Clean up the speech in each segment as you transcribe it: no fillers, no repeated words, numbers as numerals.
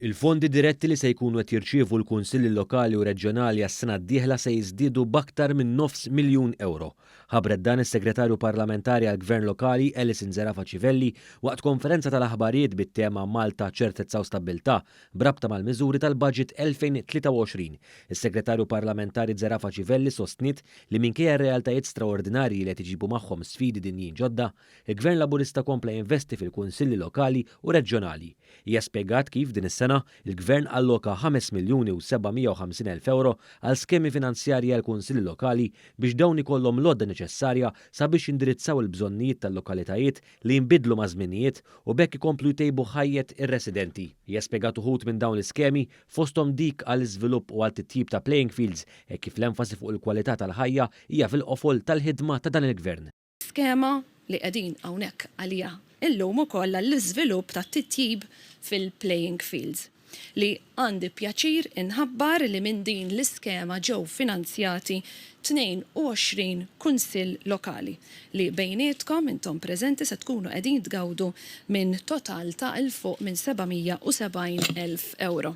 Il-fondi diretti li se jkunu qed jirċievu l-Kunsilli Lokali u Reġjonali għas-sena d-dieħla se jiżdiedu b'aktar minn €900,000. Ħabret dan is-Segretarju Parlamentari għall-Gvern Lokali Alison Zerafa Civelli waqt konferenza tal-aħbarijiet bit-tema Malta ċertezza u stabbiltà brabta mal-miżuri tal-Baġit 2023. Is-Segretarju Parlamentari Zerafa Civelli sostniet li minkejja r-realtajiet straordinarji li qed iġibu magħhom sfidi dinjin ġodda, il-Gvern Laburista kompla jinvesti fil-Kunsilli Lokali u Reġjonali. Hija spjegat kif din is-sena il-Gvern alloka €5,750,000 għal skemi finanzjarji għal kunsilli lokali biex dawn ikollhom l-għodda neċessarja sabiex jindirizzaw il-bżonnijiet tal-lokalitajiet li jinbidlu ma' żminijiet u bekk ikomplu jtejbu ħajjet ir-residenti. Hija spjegat uħud minn dawn l-iskemi fosthom dik għal iżvilupp u għal titjib ta' playing fields hekk kif l-enfasi fuq il-kwalità tal-ħajja hija fil-qofol tal-ħidma ta' dan il-Gvern. Skema li qegħdin hawnhekk għalija illum ukoll l-iżvilupp tat-titjib fil-playing fields li għandi pjaċir inħabbar li minn din l-iskema ġew finanzjati 22 kunsill lokali li bejnietkom intom preżenti se tkunu qegħdin tgawdu minn total ta' il fuq minn €770,000.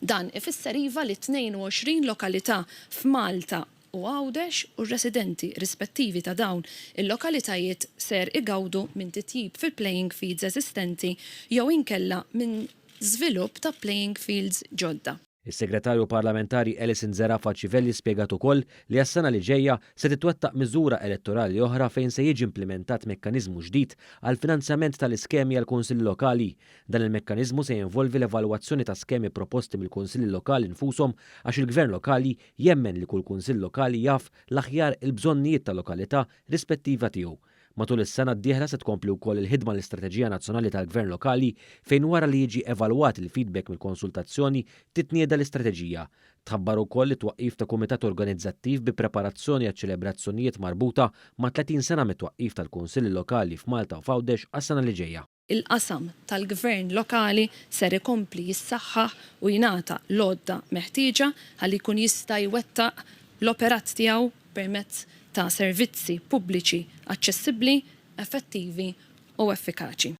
Dan ifisser iva li 22 lokalità f'Malta u Għawdex u r-residenti rispettivi ta' dawn il-lokalitajiet ser igawdu minn titjib fil-playing fields eżistenti jew inkella minn żvilupp ta' playing fields ġodda. Is-Segretarju Parlamentari Alison Zerafa Civelli spjegat ukoll li għas-sena li ġejja se titwettaq miżura elettorali oħra fejn se jiġi implementat mekkaniżmu ġdid għal finanzjament tal-iskemi għal kunsilli lokali. Dan il-mekkaniżmu se jinvolvi l-evalwazzjoni ta' skemi proposti mill-kunsilli lokali nfushom għax il-Gvern lokali jemmen li kull kunsill lokali jaf l-aħjar il-bżonnijiet tal-lokalità rispettiva tiegħu. Matul is-sena d-dieħla se tkompli wkoll il-ħidma l-Istrateġija Nazzjonali tal-Gvern Lokali fejn wara li jiġi evalwat il-feedback mill-konsultazzjoni titnieda l-istrateġija. Tħabbar ukoll li twaqqif ta' kumitat organizzattiv bi preparazzjoni għal ċelebrazzjonijiet marbuta ma' 30 sena mit-twaqqif tal-Kunsilli Lokali f'Malta u f'Għawdex għas-sena li ġejja. Il-qasam tal-Gvern lokali ser ikompli jissaħħaħ u jingħata l-għodda meħtieġa ħalli jkun jista' jwettaq l-operat tiegħu permezz ta' servizzi pubbliċi aċċessibbli, effettivi u effikaċi.